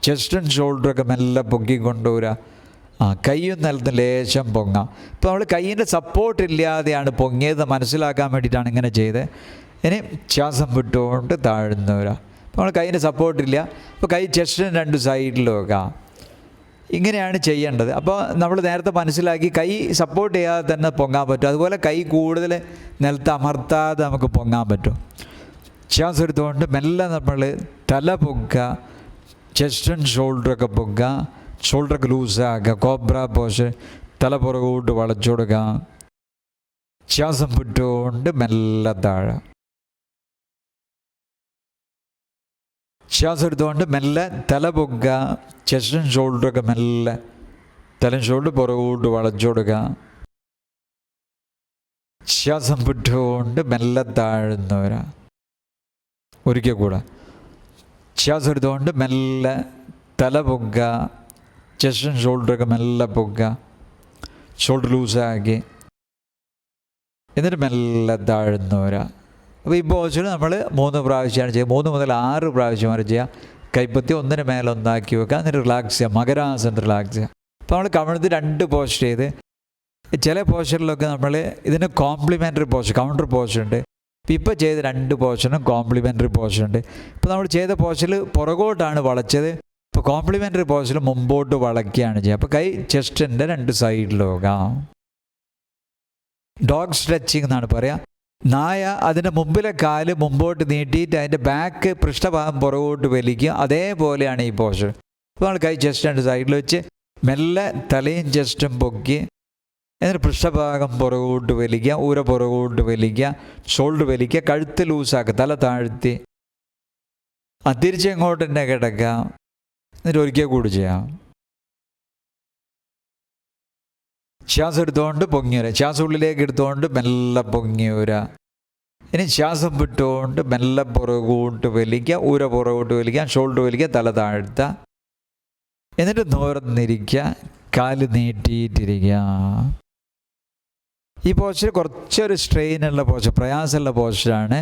ചെസ്റ്റ് ആൻഡ് ഷോൾഡറൊക്കെ മെല്ലെ പൊക്കിക്കൊണ്ടുവരിക. കൈയും നിലത്ത് ലേശം പൊങ്ങാം. ഇപ്പോൾ നമ്മൾ കൈയിൻ്റെ സപ്പോർട്ട് ഇല്ലാതെയാണ് പൊങ്ങിയത് മനസ്സിലാക്കാൻ വേണ്ടിയിട്ടാണ് ഇങ്ങനെ ചെയ്തത്. ഇനി ശ്വാസം വിട്ടുകൊണ്ട് താഴ്ന്നു വരാം. അപ്പോൾ നമ്മൾ കൈയിൻ്റെ സപ്പോർട്ടില്ല. അപ്പോൾ കൈ ചെസ്റ്റിന് 2 സൈഡിൽ വെക്കാം. ഇങ്ങനെയാണ് ചെയ്യേണ്ടത്. അപ്പോൾ നമ്മൾ നേരത്തെ മനസ്സിലാക്കി കൈ സപ്പോർട്ട് ചെയ്യാതെ തന്നെ പൊങ്ങാൻ പറ്റും. അതുപോലെ കൈ കൂടുതൽ നിലത്ത് അമർത്താതെ നമുക്ക് പൊങ്ങാൻ പറ്റും. ശ്വാസം എടുത്തുകൊണ്ട് മെല്ലെ നമ്മൾ തല പൊക്കുക. ചെസ്റ്റ് ആൻഡ് ഷോൾഡറൊക്കെ പൊക്കുക. ഷോൾഡറൊക്കെ ലൂസാക്കുക. Cobra posture. തല പുറകോട്ട് വളച്ചു കൊടുക്കാം. ശ്വാസം വിട്ടുകൊണ്ട് മെല്ലെ താഴെ. ശ്വാസം എടുത്തുകൊണ്ട് മെല്ലെ തല പൊക്കുക. ചെസ്റ്റും ഷോൾഡറൊക്കെ മെല്ലെ തലയും ഷോൾഡർ പുറകോട്ട് വളച്ചു കൊടുക്കുക. ശ്വാസം വിട്ടുകൊണ്ട് മെല്ലെ താഴ്ന്നു വരാം. ഒരിക്കൽ കൂടെ ശ്വാസം എടുത്തുകൊണ്ട് മെല്ലെ തല പൊക്കുക. ചെസ്റ്റും ഷോൾഡറൊക്കെ മെല്ലെ പൊക്കുക. ഷോൾഡർ ലൂസാക്കി എന്നിട്ട് മെല്ലെ താഴ്ന്നു വരാം. അപ്പോൾ ഈ പോസ്റ്റർ നമ്മൾ 3 പ്രാവശ്യമാണ് ചെയ്യുക. 3 മുതൽ 6 പ്രാവശ്യം വരെ ചെയ്യുക. കൈപ്പത്തി ഒന്നിന് മേലെ ഒന്നാക്കി വെക്കുക. എന്നിട്ട് റിലാക്സ് ചെയ്യുക. മകരാസനം റിലാക്സ് ചെയ്യുക. അപ്പോൾ നമ്മൾ കമിഴ്ന്ന് 2 പോസ്റ്റർ ചെയ്ത് ചില പോസ്റ്ററിലൊക്കെ നമ്മൾ ഇതിന് കോംപ്ലിമെൻ്ററി പോസ്റ്റർ, കൗണ്ടർ പോസ്റ്റർ ഉണ്ട്. ഇപ്പോൾ ചെയ്ത 2 പോസ്റ്ററിനും കോംപ്ലിമെൻ്ററി പോസ്റ്റർ ഉണ്ട്. ഇപ്പോൾ നമ്മൾ ചെയ്ത പോസ്റ്ററിൽ പുറകോട്ടാണ് വളച്ചത്. ഇപ്പോൾ കോംപ്ലിമെൻ്ററി പോസ്റ്ററിൽ മുമ്പോട്ട് വളയ്ക്കുകയാണ് ചെയ്യുക. അപ്പോൾ കൈ ചെസ്റ്റിൻ്റെ 2 സൈഡിൽ വെക്കാം. ഡോഗ് സ്ട്രെച്ചിങ് എന്നാണ് പറയുക. നായ അതിൻ്റെ മുമ്പിലെ കാല് മുമ്പോട്ട് നീട്ടിയിട്ട് അതിൻ്റെ ബാക്ക് പൃഷ്ഠഭാഗം പുറകോട്ട് വലിക്കുക. അതേപോലെയാണ് ഈ പോസ്റ്റർ. അപ്പോൾ നമ്മൾ കൈ ചെസ്റ്റ് രണ്ട് സൈഡിൽ വെച്ച് മെല്ലെ തലയും ചെസ്റ്റും പൊക്കി, എന്നിട്ട് പൃഷ്ഠഭാഗം പുറകോട്ട് വലിക്കുക, ഊര പുറകോട്ട് വലിക്കുക, ഷോൾഡർ വലിക്കുക, കഴുത്ത് ലൂസാക്കുക, തല താഴ്ത്തി തിരിച്ചെങ്ങോട്ട് തന്നെ കിടക്കുക. എന്നിട്ട് ഒരിക്കൽ കൂടി ചെയ്യാം. ശ്വാസം എടുത്തുകൊണ്ട് പൊങ്ങി വരാം. ശ്വാസം ഉള്ളിലേക്ക് എടുത്തുകൊണ്ട് മെല്ലെ പൊങ്ങി വരാം. ഇനി ശ്വാസം വിട്ടുകൊണ്ട് മെല്ലെ പുറകോട്ട് വലിക്കുക, ഊര പുറകോട്ട് വലിക്കുക, ഷോൾഡർ വലിക്കുക, തല താഴ്ത്തുക. എന്നിട്ട് നിവർന്നിരിക്കുക, കാല് നീട്ടിയിട്ടിരിക്കുക. ഈ പോസ്റ്റർ കുറച്ചൊരു സ്ട്രെയിനുള്ള പോസ്റ്റർ, പ്രയാസമുള്ള പോസ്റ്ററാണ്.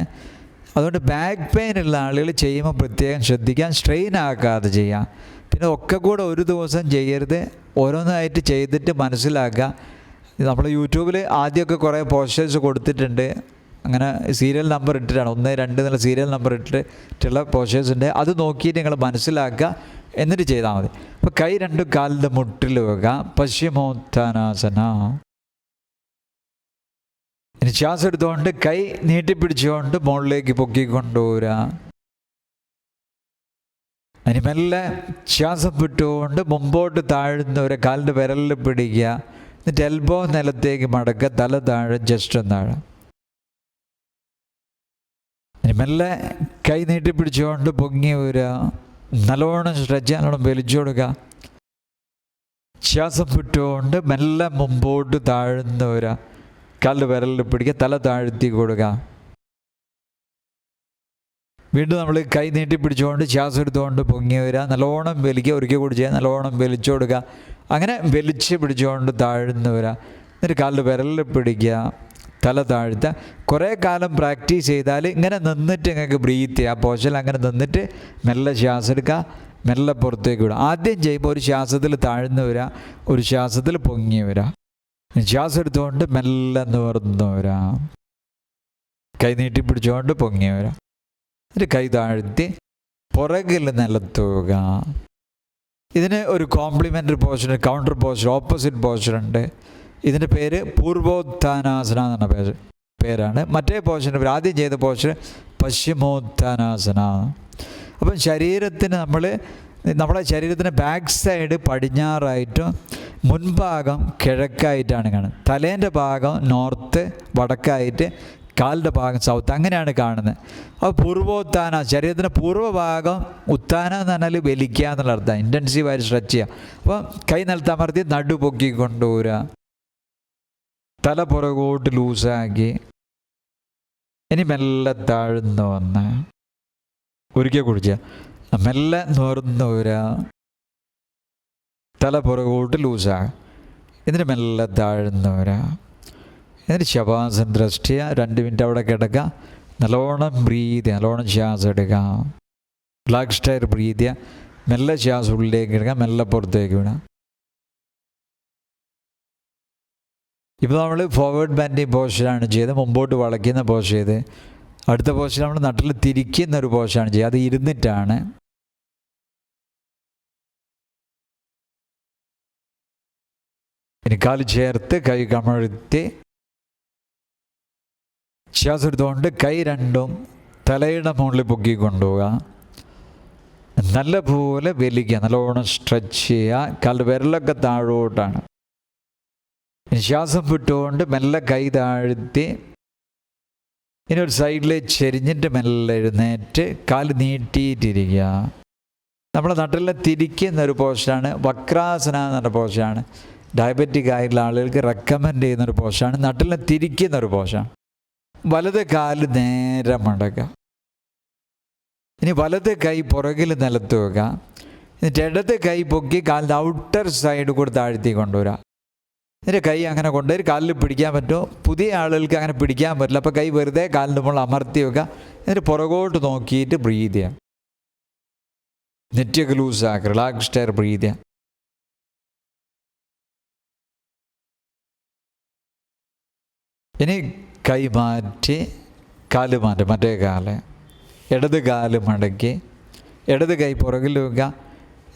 അതുകൊണ്ട് ബാക്ക് പെയിൻ ഉള്ള ആളുകൾ ചെയ്യുമ്പോൾ പ്രത്യേകം ശ്രദ്ധിക്കാൻ, സ്ട്രെയിൻ ആക്കാതെ ചെയ്യാം. പിന്നെ ഒക്കെ കൂടെ ഒരു ദിവസം ചെയ്യരുത്, ഓരോന്നായിട്ട് ചെയ്തിട്ട് മനസ്സിലാക്കുക. നമ്മൾ യൂട്യൂബിൽ ആദ്യമൊക്കെ കുറേ പോസ്റ്റേഴ്സ് കൊടുത്തിട്ടുണ്ട്, അങ്ങനെ സീരിയൽ നമ്പർ ഇട്ടിട്ടാണ്, 1, 2 എന്നുള്ള സീരിയൽ നമ്പർ ഇട്ടിട്ടുള്ള പോസ്റ്റേഴ്സ് ഉണ്ട്. അത് നോക്കിയിട്ട് നിങ്ങൾ മനസ്സിലാക്കുക, എന്നിട്ട് ചെയ്താൽ മതി. അപ്പോൾ കൈ രണ്ടും കാലിൻ്റെ മുട്ടിൽ വെക്കുക, പശ്ചിമോത്ഥാനാസന. ഇനി ശ്വാസം എടുത്തുകൊണ്ട് കൈ നീട്ടിപ്പിടിച്ചുകൊണ്ട് മുകളിലേക്ക് പൊക്കിക്കൊണ്ടുവരിക. ഇനി മെല്ലെ ശ്വാസം വിട്ടുകൊണ്ട് മുമ്പോട്ട് താഴ്ന്ന ഒരു കാലിൻ്റെ വിരലിൽ പിടിക്കുക. എന്നിട്ട് എൽബോ നിലത്തേക്ക് മടക്കുക, തല താഴെ, ജസ്റ്റ് താഴെ. ഇനി മെല്ലെ കൈ നീട്ടിപ്പിടിച്ചുകൊണ്ട് പൊങ്ങി വരിക. നല്ലോണം സ്ട്രെച്ച്, നല്ലോണം വലിച്ചു കൊടുക്കുക. ശ്വാസം വിട്ടുകൊണ്ട് മെല്ലെ മുമ്പോട്ട് താഴ്ന്ന വരിക, കാലിൻ്റെ വിരലിൽ പിടിക്കുക, തല താഴ്ത്തി കൊടുക്കുക. വീണ്ടും നമ്മൾ കൈ നീട്ടി പിടിച്ചുകൊണ്ട് ശ്വാസം എടുത്തുകൊണ്ട് പൊങ്ങി വരിക, നല്ലോണം വലിക്കുക, ഒരിക്കൽ കൂടി ചെയ്യുക, നല്ലോണം വലിച്ചു കൊടുക്കുക. അങ്ങനെ വലിച്ച് പിടിച്ചുകൊണ്ട് താഴ്ന്നു വരിക. എന്നിട്ട് കാലിൻ്റെ വിരലിൽ പിടിക്കുക, തല താഴ്ത്തുക. കുറേ കാലം പ്രാക്ടീസ് ചെയ്താൽ ഇങ്ങനെ നിന്നിട്ട് നിങ്ങൾക്ക് ബ്രീത്ത് ചെയ്യുക. ആ പോസ്റ്ററിൽ അങ്ങനെ നിന്നിട്ട് മെല്ലെ ശ്വാസം എടുക്കുക, മെല്ലെ പുറത്തേക്ക് വിടുക. ആദ്യം ചെയ്യുമ്പോൾ ഒരു ശ്വാസത്തിൽ താഴ്ന്നു വരിക, ഒരു ശ്വാസത്തിൽ പൊങ്ങി വരിക. ശ്വാസം എടുത്തുകൊണ്ട് മെല്ലെ നിവർന്നു വരാം, കൈ നീട്ടി പിടിച്ചുകൊണ്ട് പൊങ്ങി വരാം. എന്നിട്ട് കൈ താഴ്ത്തി പുറകിൽ നിലത്തുക. ഇതിന് ഒരു complimentary poster, counter poster, opposite poster ഉണ്ട്. ഇതിൻ്റെ പേര് പൂർവോത്ഥാനാസന എന്ന പേരാണ്. മറ്റേ പോസ്റ്ററിൻ്റെ പേര്, ആദ്യം ചെയ്ത പോസ്റ്റർ പശ്ചിമോത്ഥാനാസന. അപ്പം ശരീരത്തിന് നമ്മുടെ ശരീരത്തിൻ്റെ ബാക്ക് സൈഡ് പടിഞ്ഞാറായിട്ടും മുൻഭാഗം കിഴക്കായിട്ടാണ് കാണുന്നത്. തലേൻ്റെ ഭാഗം നോർത്ത് വടക്കായിട്ട്, കാലിൻ്റെ ഭാഗം സൗത്ത്, അങ്ങനെയാണ് കാണുന്നത്. അപ്പോൾ പൂർവോത്ഥാന, ശരീരത്തിൻ്റെ പൂർവ്വഭാഗം, ഉത്ഥാന എന്ന് പറഞ്ഞാൽ വലിക്കുക എന്നുള്ള അർത്ഥം, ഇൻറ്റൻസീവായിട്ട് സ്ട്രെച്ച് ചെയ്യുക. അപ്പോൾ കൈ നിലത്തമർത്തി നടു പൊക്കി കൊണ്ടുവരിക, തല പുറകോട്ട് ലൂസാക്കി. ഇനി മെല്ലെ താഴ്ന്നു വന്ന് ഒരിക്കൽ കുടിക്കുക, മെല്ലെ നിവർന്നു വരിക, തല പുറകോട്ട് ലൂസാകുക. എന്നിട്ട് മെല്ലെ താഴ്ന്നു വരിക. എന്നിട്ട് ശവാസന ദൃഷ്ടിയ 2 മിനിറ്റ് അവിടെ കിടക്കുക, നല്ലോണം ബ്രീത്, നല്ലോണം ശ്വാസം എടുക്കുക, ബ്ലാക്ക് സ്റ്റയർ ബ്രീത് ചെയ്യുക, മെല്ലെ ശ്വാസം ഉള്ളിലേക്ക് എടുക്കുക, മെല്ലെ പുറത്തേക്ക് വിടുക. ഇപ്പോൾ നമ്മൾ ഫോർവേഡ് ബാൻഡിങ് പോസ്റ്ററാണ് ചെയ്ത്, മുമ്പോട്ട് വളയ്ക്കുന്ന പോസ്റ്റ് ചെയ്ത്. അടുത്ത പോസ്റ്റ് നമ്മൾ നട്ടിൽ തിരിക്കുന്നൊരു പോസ്റ്റാണ് ചെയ്യുക, അത് ഇരുന്നിട്ടാണ്. ഇനി കാല് ചേർത്ത് കൈ കമഴ്ത്തി ശ്വാസം എടുത്തുകൊണ്ട് കൈ രണ്ടും തലയുടെ മുകളിൽ പൊക്കി കൊണ്ടുപോവുക. നല്ലപോലെ വലിക്കുക, നല്ലോണം സ്ട്രെച്ച് ചെയ്യുക. കാലിൻ്റെ വിരലൊക്കെ താഴോട്ടാണ്. ഇനി ശ്വാസം വിട്ടുകൊണ്ട് മെല്ലെ കൈ താഴ്ത്തി ഇനി ഒരു സൈഡിൽ ചെരിഞ്ഞിട്ട് മെല്ലെ എഴുന്നേറ്റ് കാല് നീട്ടിയിട്ടിരിക്കുക. നമ്മുടെ നാട്ടിലെ തിരിക്കുന്നൊരു പോസ്റ്റാണ് വക്രാസന എന്ന പോസ്റ്റാണ്. ഡയബറ്റിക് ആയിട്ടുള്ള ആളുകൾക്ക് റെക്കമെൻഡ് ചെയ്യുന്നൊരു പോസ്റ്റാണ്. നട്ടിലെ തിരിക്കുന്നൊരു പോസ്റ്റാണ്. വലത് കാല് നേരെ മടക്കുക. ഇനി വലത് കൈ പുറകിൽ നിലത്ത് വെക്കുക. എന്നിട്ട് ഇടത് കൈ പൊക്കി കാലിൻ്റെ ഔട്ടർ സൈഡ് കൂടെ താഴ്ത്തി കൊണ്ടുവരിക. എന്നിട്ട് കൈ അങ്ങനെ കൊണ്ടുവരും, കാലിൽ പിടിക്കാൻ പറ്റുമോ? പുതിയ ആളുകൾക്ക് അങ്ങനെ പിടിക്കാൻ പറ്റില്ല. അപ്പോൾ കൈ വെറുതെ കാലിൻ്റെ മുകളിൽ അമർത്തി വെക്കുക. എന്നിട്ട് പുറകോട്ട് നോക്കിയിട്ട് ബ്രീത് ചെയ്യുക. നെറ്റൊക്കെ ലൂസാക്കുക, റിലാക്സ് സ്റ്റയർ ബ്രീത് ചെയ്യുക. ഇനി കൈ മാറ്റി കാല് മാറ്റും, മറ്റേ കാല് ഇടത് കാല് മടക്കി ഇടത് കൈ പുറകിൽ വെക്കുക.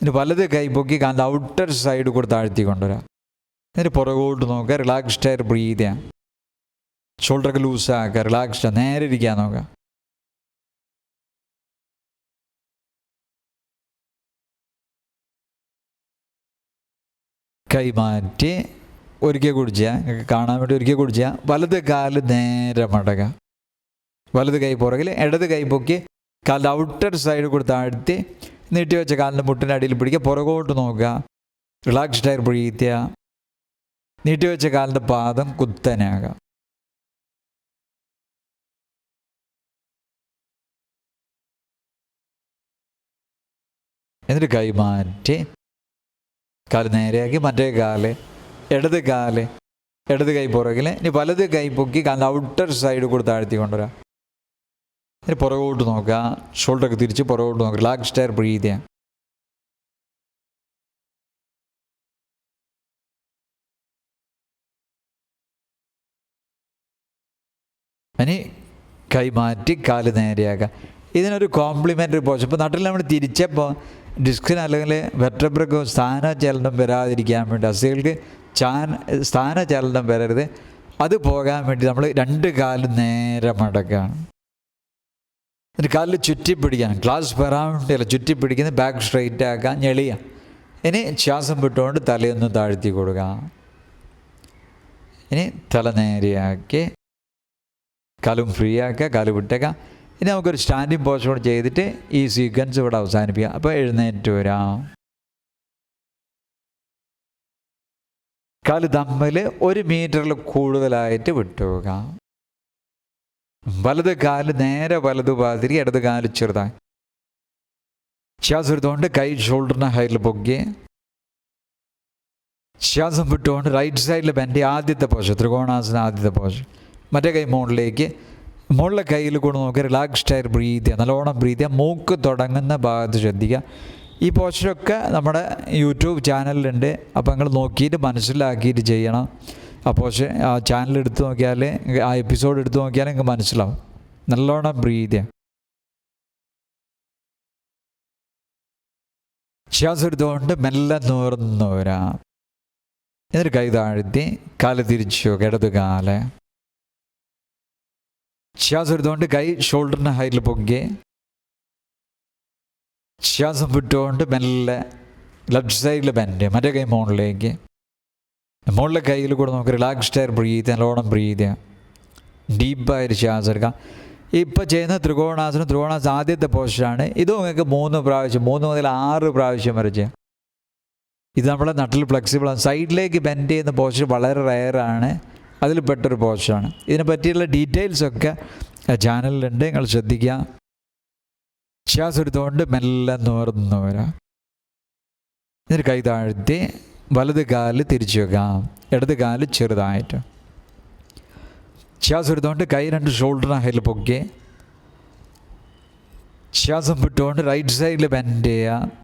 ഇനി വലത് കൈ പൊക്കി കാലിൻ്റെ ഔട്ടർ സൈഡ് കൂടെ താഴ്ത്തി കൊണ്ടുവരിക. എന്നിട്ട് പുറകോട്ട് നോക്കുക, റിലാക്സ് സ്റ്റയർ ബ്രീത് ചെയ്യുക. ഷോൾഡറൊക്കെ ലൂസാക്കുക, റിലാക്സ്ഡ്, നേരെ ഇരിക്കാൻ നോക്കുക. കൈ മാറ്റി ഒരിക്കൽ കുടിച്ചാൽ, കാണാൻ വേണ്ടി ഒരിക്കൽ കുടിച്ചാൽ, വലത് കാല് നേരെ മടക്കുക, വലത് കൈ പുറകിൽ, ഇടത് കൈ പൊക്കി കാലിൻ്റെ ഔട്ടർ സൈഡ് കൂടി താഴ്ത്തി നീട്ടി വെച്ച കാലിൻ്റെ മുട്ടിൻ്റെ അടിയിൽ പിടിക്കുക, പുറകോട്ട് നോക്കുക, റിലാക്സ്ഡായി ബ്രീത്ത് ചെയ്യുക. നീട്ടി വെച്ച കാലിൻ്റെ പാദം കുത്തനെയാകാം. എന്നിട്ട് കൈ മാറ്റി കാല് നേരെയാക്കി, മറ്റേ കാല് ഇടത് കൈ പുറകിൽ, ഇനി വലത് കൈ പൊക്കി കാലിൻ്റെ ഔട്ടർ സൈഡ് കൂടി താഴ്ത്തി കൊണ്ടുവരാം. ഇനി പുറകോട്ട് നോക്കുക, ഷോൾഡറൊക്കെ തിരിച്ച് പുറകോട്ട് നോക്കുക, റിലാക്സ്ഡായി ബ്രീത്ത് ചെയ്യാം. ഇനി കൈ മാറ്റി കാല് നേരെയാക്കുക. ഇതിനൊരു കോംപ്ലിമെൻ്ററി പോസ്. ഇപ്പോൾ നട്ടിൽ നമ്മൾ തിരിച്ചപ്പോൾ ഡിസ്കിന് അല്ലെങ്കിൽ വെർട്ടബ്രക്ക് സ്ഥാനചലനം വരാതിരിക്കാൻ വേണ്ടി, അസ്ഥികൾക്ക് സ്ഥാനചലനം വരരുത്, അത് പോകാൻ വേണ്ടി നമ്മൾ രണ്ട് കാലും നേരെ മടക്കുകയാണ്. എന്നിട്ട് കാലിൽ ചുറ്റിപ്പിടിക്കാൻ, ക്ലാസ് പെറാണ്ടില്ല, ചുറ്റിപ്പിടിക്കുന്നത്, ബാക്ക് സ്ട്രെയിറ്റ് ആക്കാൻ, ഞെളിയാം. ഇനി ശ്വാസം വിട്ടുകൊണ്ട് തലയൊന്ന് താഴ്ത്തി കൊടുക്കാം. ഇനി തല നേരെയാക്കി കാലും ഫ്രീ ആക്കുക, കാല് വിട്ടേക്കാം. ഇനി നമുക്കൊരു സ്റ്റാൻഡിങ് പോസ് കൂടെ ചെയ്തിട്ട് ഈ സീക്വൻസ് ഇവിടെ അവസാനിപ്പിക്കാം. അപ്പോൾ എഴുന്നേറ്റ് വരാം. കാല് തമ്മിൽ 1 മീറ്ററിൽ കൂടുതലായിട്ട് വിട്ടുപോകാം. വലത് കാല് നേരെ വലതു ഭാഗത്തിരി, ഇടത് കാല് ചെറുതായി. ശ്വാസം എടുത്തുകൊണ്ട് കൈ ഷോൾഡറിന് ഹൈറ്റിൽ പൊക്കി, ശ്വാസം വിട്ടുകൊണ്ട് റൈറ്റ് സൈഡിൽ ബെൻഡ്. ആദ്യത്തെ പോസ്, ത്രികോണാസന ആദ്യത്തെ പോസ്. മറ്റേ കൈ മുകളിലേക്ക്, മുകളിലെ കയ്യിൽ കൂടെ നോക്കി റിലാക്സ്ഡായി ബ്രീത്ത് ചെയ്യുക, നല്ലോണം ബ്രീത്ത് ചെയ്യുക. മൂക്ക് തുടങ്ങുന്ന ഭാഗത്ത് ശ്രദ്ധിക്കുക. ഈ പോസ്റ്ററൊക്കെ നമ്മുടെ യൂട്യൂബ് ചാനലിലുണ്ട്. അപ്പോൾ നിങ്ങൾ നോക്കിയിട്ട് മനസ്സിലാക്കിയിട്ട് ചെയ്യണം. ആ ആ ചാനൽ എടുത്ത് നോക്കിയാൽ, ആ എപ്പിസോഡ് എടുത്ത് നോക്കിയാൽ നിങ്ങൾക്ക് മനസ്സിലാവും. നല്ലോണം ബ്രീത്ത് ചെയ്യുക. ശ്വാസം എടുത്തുകൊണ്ട് മെല്ലെ നൂർന്ന് വരാം. എന്നിട്ട് കൈ താഴ്ത്തി കാല് തിരിച്ചു നോക്കുക, ഇടത് കാല്. ശ്വാസം എടുത്തുകൊണ്ട് കൈ ഷോൾഡറിന് ഹൈറ്റിൽ പൊക്കി, ശ്വാസം വിട്ടുകൊണ്ട് മെല്ലെ ലെഫ്റ്റ് സൈഡിൽ ബെൻഡ്. മറ്റേ കൈ മുകളിലേക്ക്, മുകളിലെ കയ്യിൽ കൂടെ നമുക്ക് റിലാക്സ്ഡായി ബ്രീത്ത്, നല്ലോണം ബ്രീത്ത് ചെയ്യാം. ഡീപ്പായിട്ട് ശ്വാസം എടുക്കാം. ഇപ്പോൾ ചെയ്യുന്ന ത്രികോണാസനം ആദ്യത്തെ പോസ്റ്റാണ്. ഇത് നിങ്ങൾക്ക് 3 പ്രാവശ്യം, 3 മുതൽ 6 പ്രാവശ്യം വരെ ചെയ്യാം. ഇത് നമ്മളെ നട്ടിൽ ഫ്ലെക്സിബിളാണ്. സൈഡിലേക്ക് ബെൻഡ് ചെയ്യുന്ന പോസ്റ്റർ വളരെ റെയറാണ്, അതിൽ പെട്ടൊരു പോസ്റ്റാണ്. ഇതിനെ പറ്റിയുള്ള ഡീറ്റെയിൽസൊക്കെ ചാനലിലുണ്ട്, നിങ്ങൾ ശ്രദ്ധിക്കുക. ശ്വാസം എടുത്തുകൊണ്ട് മെല്ലെ നൂർന്ന് വരാം. എന്നിട്ട് കൈ താഴ്ത്തി വലത് കാല് തിരിച്ചു വെക്കാം, ഇടത് കാല് ചെറുതായിട്ട്. ശ്വാസം എടുത്തുകൊണ്ട് കൈ 2 ഷോൾഡറിന് ഹൈറ്റിൽ പൊക്കി, ശ്വാസം വിട്ടുകൊണ്ട് റൈറ്റ് സൈഡിൽ ബെൻഡ് ചെയ്യുക.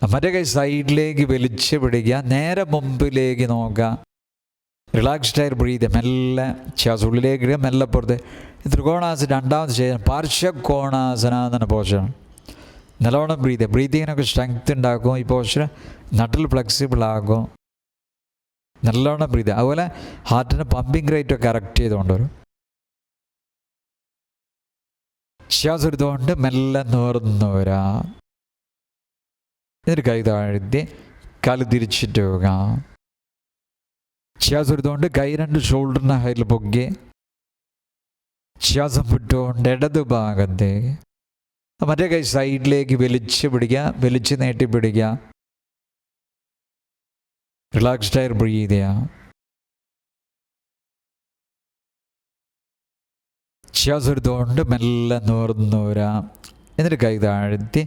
മറ്റേ കൈ സൈഡിലേക്ക് വലിച്ച് പിടിക്കുക, നേരെ മുമ്പിലേക്ക് നോക്കുക, റിലാക്സ്ഡായി ബ്രീത്ത്. മെല്ലെ ശ്വാസം ഉള്ളിലേക്ക് ഇടുക, മെല്ലെ പുറത്ത്. ത്രികോണാസനം രണ്ടാമത് ചെയ്യാൻ പാർശ്വകോണാസന എന്ന പോസ്റ്റാണ്. നല്ലോണം ബ്രീത്തിങ്ങിനൊക്കെ സ്ട്രെങ്ത് ഉണ്ടാക്കും. ഈ പോസ്ചർ നട്ടിൽ ഫ്ലെക്സിബിൾ ആകും. നല്ലോണം ബ്രീത്ത്. അതുപോലെ ഹാർട്ടിൻ്റെ പമ്പിങ് റേറ്റൊക്കെ കറക്റ്റ് ചെയ്തുകൊണ്ടുവരും. ശ്വാസം എടുത്തുകൊണ്ട് മെല്ലെ നൂർന്ന് വരാം. എന്നിട്ട് കൈ താഴ്ത്തി കാല് തിരിച്ചിട്ട് പോകാം. ശ്വാസം എടുത്തുകൊണ്ട് കൈ 2 ഷോൾഡറിന് ഹൈറ്റിൽ പൊക്കി, ശ്വാസം വിട്ടുകൊണ്ട് ഇടത് ഭാഗത്തേക്ക്, മറ്റേ കൈ സൈഡിലേക്ക് വലിച്ച് പിടിക്കുക, വലിച്ച് നീട്ടി പിടിക്കുക, റിലാക്സ്ഡായി ബ്രീത്ത് ചെയ്യാം. ശ്വാസം എടുത്തുകൊണ്ട് മെല്ലെ നൂർന്ന് വരാം. എന്നിട്ട് കൈ താഴ്ത്തി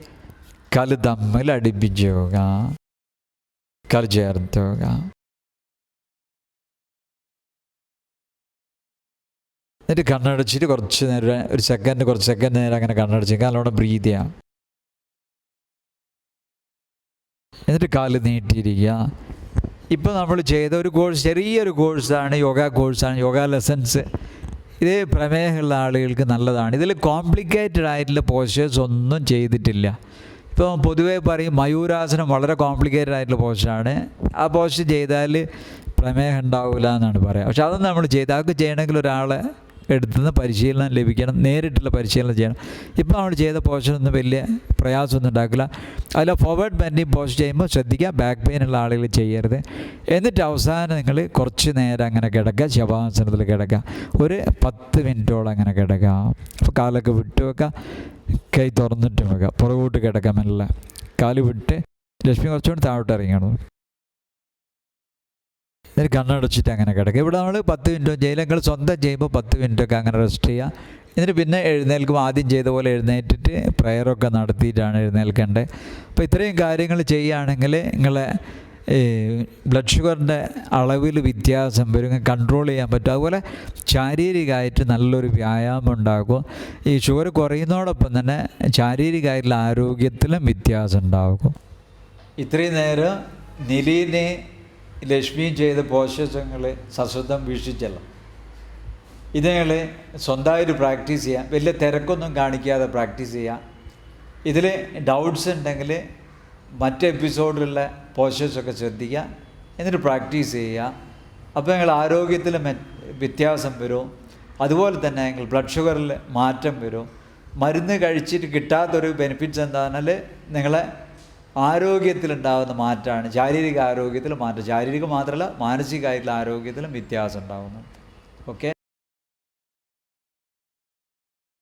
കാല് തമ്മിൽ അടുപ്പിച്ച് പോകാം, കാല് ചേർത്ത് പോകാം. എന്നിട്ട് കണ്ണടച്ചിട്ട് കുറച്ച് നേരം, കുറച്ച് സെക്കൻഡ് നേരം അങ്ങനെ കണ്ണടച്ച് നല്ലോണം ബ്രീത്ത് ചെയ്യാം. എന്നിട്ട് കാല് നീട്ടിയിരിക്കുക. ഇപ്പോൾ നമ്മൾ ചെയ്ത ഒരു കോഴ്സ്, ചെറിയൊരു കോഴ്സാണ്, യോഗ ലെസൺസ്. ഇത് പ്രമേഹമുള്ള ആളുകൾക്ക് നല്ലതാണ്. ഇതിൽ കോംപ്ലിക്കേറ്റഡ് ആയിട്ടുള്ള പോസ്റ്റേഴ്സ് ഒന്നും ചെയ്തിട്ടില്ല. ഇപ്പോൾ പൊതുവേ പറയും മയൂരാസനം വളരെ കോംപ്ലിക്കേറ്റഡ് ആയിട്ടുള്ള പോസ്റ്ററാണ്. ആ പോസ്റ്റർ ചെയ്താൽ പ്രമേഹം ഉണ്ടാവില്ല എന്നാണ് പറയുക. പക്ഷെ അതൊന്നും നമ്മൾ ചെയ്ത് അതൊക്കെ ചെയ്യണമെങ്കിൽ ഒരാളെ എടുത്തുനിന്ന് പരിശീലനം ലഭിക്കണം, നേരിട്ടുള്ള പരിശീലനം ചെയ്യണം. ഇപ്പോൾ നമ്മൾ ചെയ്ത പോസ്റ്ററൊന്നും വലിയ പ്രയാസമൊന്നും ഉണ്ടാക്കില്ല. അതിൽ ഫോർവേഡ് ബെൻഡിങ് പോസ്റ്റ് ചെയ്യുമ്പോൾ ശ്രദ്ധിക്കുക, ബാക്ക് പെയിൻ ഉള്ള ആളുകൾ ചെയ്യരുത്. എന്നിട്ട് അവസാനം നിങ്ങൾ കുറച്ച് നേരം അങ്ങനെ കിടക്കുക, ശവാസനത്തിൽ കിടക്കുക, ഒരു 10 മിനിറ്റോളം അങ്ങനെ കിടക്കുക. അപ്പോൾ കാലൊക്കെ വിട്ട് വെക്കുക, കൈ തുറന്നിട്ട് വെക്കുക, പുറകോട്ട് കിടക്കുക, മെല്ലെ കാല് വിട്ട് ലക്ഷ്മി കുറച്ചുകൊണ്ട് താഴോട്ട് ഇറങ്ങണം. എന്നിട്ട് കണ്ണടച്ചിട്ട് അങ്ങനെ കിടക്കുക. ഇവിടെ നമ്മൾ 10 മിനിറ്റോ ജയിലങ്ങൾ സ്വന്തം ചെയ്യുമ്പോൾ 10 മിനിറ്റൊക്കെ അങ്ങനെ റെസ്റ്റ് ചെയ്യുക. എന്നിട്ട് പിന്നെ എഴുന്നേൽക്കുമ്പോൾ ആദ്യം ചെയ്ത പോലെ എഴുന്നേറ്റിട്ട് പ്രയറൊക്കെ നടത്തിയിട്ടാണ് എഴുന്നേൽക്കേണ്ടത്. അപ്പോൾ ഇത്രയും കാര്യങ്ങൾ ചെയ്യുകയാണെങ്കിൽ നിങ്ങളെ ബ്ലഡ് ഷുഗറിൻ്റെ അളവിൽ വ്യത്യാസം വരും, കൺട്രോൾ ചെയ്യാൻ പറ്റും. അതുപോലെ ശാരീരികമായിട്ട് നല്ലൊരു വ്യായാമം ഉണ്ടാകും. ഈ ഷുഗർ കുറയുന്നതോടൊപ്പം തന്നെ ശാരീരികമായിട്ടുള്ള ആരോഗ്യത്തിലും വ്യത്യാസം ഉണ്ടാകും. ഇത്രയും നേരം നിലീനെ ലക്ഷ്മിയും ചെയ്ത പോഷകങ്ങൾ സശ്രദ്ധം വീക്ഷിച്ചല്ലോ. ഇത് നിങ്ങൾ സ്വന്തമായിട്ട് പ്രാക്ടീസ് ചെയ്യാം, വലിയ തിരക്കൊന്നും കാണിക്കാതെ പ്രാക്ടീസ് ചെയ്യാം. ഇതിൽ ഡൗട്ട്സ് ഉണ്ടെങ്കിൽ മറ്റ് എപ്പിസോഡിലുള്ള പോസ്റ്റേഴ്സൊക്കെ ശ്രദ്ധിക്കുക, എന്നിട്ട് പ്രാക്ടീസ് ചെയ്യുക. അപ്പോൾ നിങ്ങൾ ആരോഗ്യത്തിൽ വ്യത്യാസം വരും. അതുപോലെ തന്നെ നിങ്ങൾ ബ്ലഡ് ഷുഗറിൽ മാറ്റം വരും. മരുന്ന് കഴിച്ചിട്ട് കിട്ടാത്തൊരു ബെനിഫിറ്റ്സ് എന്താണെന്നാൽ നിങ്ങളെ ആരോഗ്യത്തിലുണ്ടാകുന്ന മാറ്റമാണ്, ശാരീരിക ആരോഗ്യത്തിൽ മാറ്റം. ശാരീരിക മാത്രമല്ല, മാനസികമായിട്ടുള്ള ആരോഗ്യത്തിലും വ്യത്യാസം ഉണ്ടാകുന്നു. ഓക്കെ.